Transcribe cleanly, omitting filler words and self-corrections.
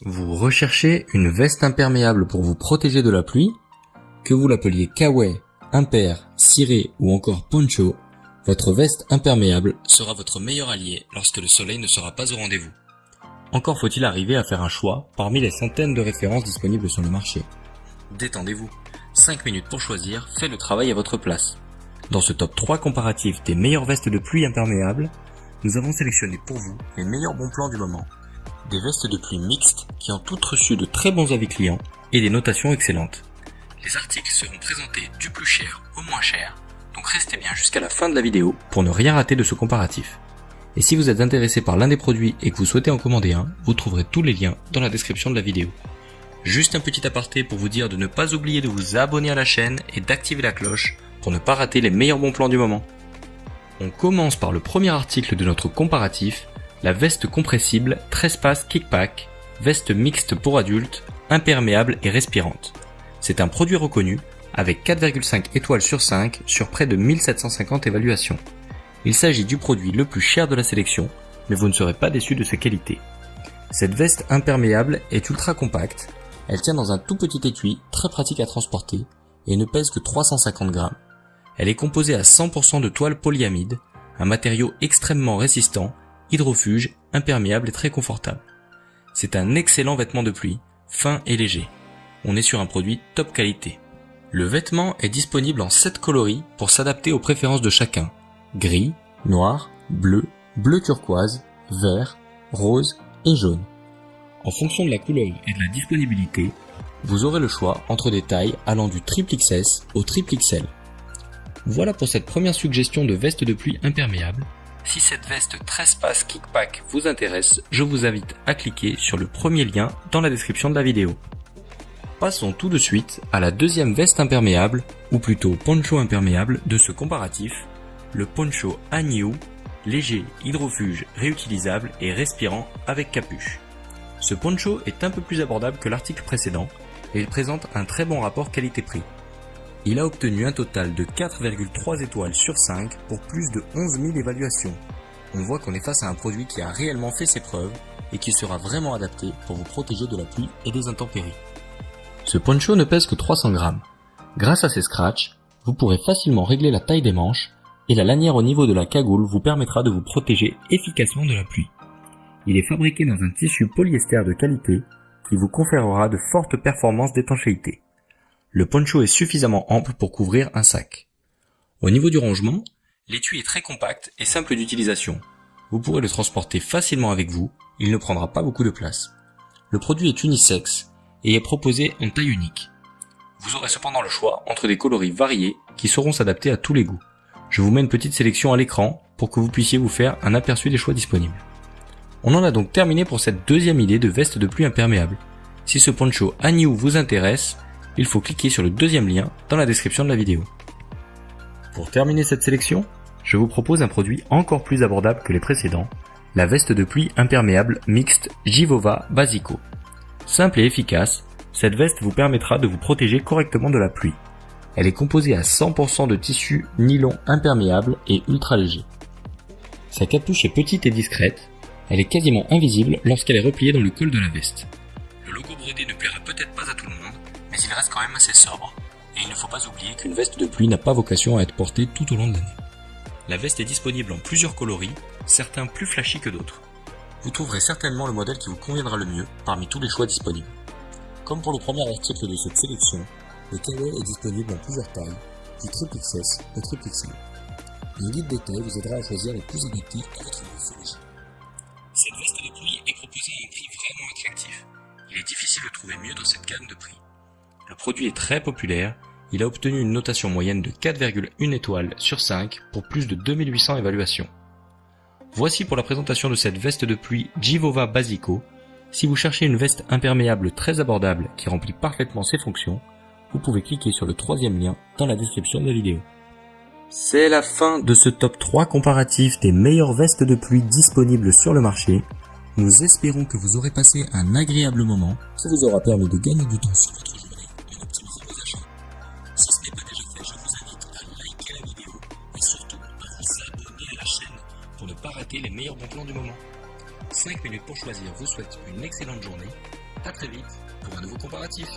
Vous recherchez une veste imperméable pour vous protéger de la pluie? Que vous l'appeliez kawaii, impair, ciré ou encore poncho, votre veste imperméable sera votre meilleur allié lorsque le soleil ne sera pas au rendez-vous. Encore faut-il arriver à faire un choix parmi les centaines de références disponibles sur le marché. Détendez-vous, 5 minutes pour choisir fait le travail à votre place. Dans ce top 3 comparatif des meilleures vestes de pluie imperméables, nous avons sélectionné pour vous les meilleurs bons plans du moment. Des vestes de pluie mixtes qui ont toutes reçu de très bons avis clients et des notations excellentes. Les articles seront présentés du plus cher au moins cher, donc restez bien jusqu'à la fin de la vidéo pour ne rien rater de ce comparatif. Et si vous êtes intéressé par l'un des produits et que vous souhaitez en commander un, vous trouverez tous les liens dans la description de la vidéo. Juste un petit aparté pour vous dire de ne pas oublier de vous abonner à la chaîne et d'activer la cloche pour ne pas rater les meilleurs bons plans du moment. On commence par le premier article de notre comparatif, la veste compressible Trespass Kickpack, veste mixte pour adultes, imperméable et respirante. C'est un produit reconnu avec 4,5 étoiles sur 5 sur près de 1750 évaluations. Il s'agit du produit le plus cher de la sélection, mais vous ne serez pas déçus de ses qualités. Cette veste imperméable est ultra compacte, elle tient dans un tout petit étui très pratique à transporter et ne pèse que 350 grammes. Elle est composée à 100% de toile polyamide, un matériau extrêmement résistant, hydrofuge, imperméable et très confortable. C'est un excellent vêtement de pluie, fin et léger. On est sur un produit top qualité. Le vêtement est disponible en 7 coloris pour s'adapter aux préférences de chacun. Gris, noir, bleu, bleu turquoise, vert, rose et jaune. En fonction de la couleur et de la disponibilité, vous aurez le choix entre des tailles allant du XXS au XXL. Voilà pour cette première suggestion de veste de pluie imperméable. Si cette veste Trespass Kickpack vous intéresse, je vous invite à cliquer sur le premier lien dans la description de la vidéo. Passons tout de suite à la deuxième veste imperméable, ou plutôt poncho imperméable de ce comparatif, le poncho Hanyu, léger, hydrofuge, réutilisable et respirant avec capuche. Ce poncho est un peu plus abordable que l'article précédent et il présente un très bon rapport qualité-prix. Il a obtenu un total de 4,3 étoiles sur 5 pour plus de 11 000 évaluations. On voit qu'on est face à un produit qui a réellement fait ses preuves et qui sera vraiment adapté pour vous protéger de la pluie et des intempéries. Ce poncho ne pèse que 300 grammes. Grâce à ses scratchs, vous pourrez facilement régler la taille des manches et la lanière au niveau de la cagoule vous permettra de vous protéger efficacement de la pluie. Il est fabriqué dans un tissu polyester de qualité qui vous conférera de fortes performances d'étanchéité. Le poncho est suffisamment ample pour couvrir un sac. Au niveau du rangement, l'étui est très compact et simple d'utilisation. Vous pourrez le transporter facilement avec vous, il ne prendra pas beaucoup de place. Le produit est unisexe et est proposé en taille unique. Vous aurez cependant le choix entre des coloris variés qui sauront s'adapter à tous les goûts. Je vous mets une petite sélection à l'écran pour que vous puissiez vous faire un aperçu des choix disponibles. On en a donc terminé pour cette deuxième idée de veste de pluie imperméable. Si ce poncho Hanyu vous intéresse, il faut cliquer sur le deuxième lien dans la description de la vidéo. Pour terminer cette sélection, je vous propose un produit encore plus abordable que les précédents, la veste de pluie imperméable mixte Givova Basico. Simple et efficace, cette veste vous permettra de vous protéger correctement de la pluie. Elle est composée à 100% de tissu nylon imperméable et ultra léger. Sa capuche est petite et discrète, elle est quasiment invisible lorsqu'elle est repliée dans le col de la veste. Le logo brodé ne plaira peut-être pas à tout le monde, mais il reste quand même assez sobre, et il ne faut pas oublier qu'une veste de pluie n'a pas vocation à être portée tout au long de l'année. La veste est disponible en plusieurs coloris, certains plus flashy que d'autres. Vous trouverez certainement le modèle qui vous conviendra le mieux parmi tous les choix disponibles. Comme pour le premier article de cette sélection, le kawaii est disponible en plusieurs tailles, du XXS au XXL. Un guide détail vous aidera à choisir les plus adaptés à votre morphologie. Cette veste de pluie est proposée à un prix vraiment attractif. Il est difficile de trouver mieux dans cette gamme de prix. Le produit est très populaire, il a obtenu une notation moyenne de 4,1 étoiles sur 5 pour plus de 2800 évaluations. Voici pour la présentation de cette veste de pluie Givova Basico. Si vous cherchez une veste imperméable très abordable qui remplit parfaitement ses fonctions, vous pouvez cliquer sur le troisième lien dans la description de la vidéo. C'est la fin de ce top 3 comparatif des meilleures vestes de pluie disponibles sur le marché. Nous espérons que vous aurez passé un agréable moment qui vous aura permis de gagner du temps sur votre journée et d'optimiser vos achats. Si ce n'est pas déjà fait, je vous invite à liker la vidéo et surtout à vous abonner à la chaîne pour ne pas rater les meilleurs bons plans du moment. 5 minutes pour choisir vous souhaite une excellente journée à très vite pour un nouveau comparatif.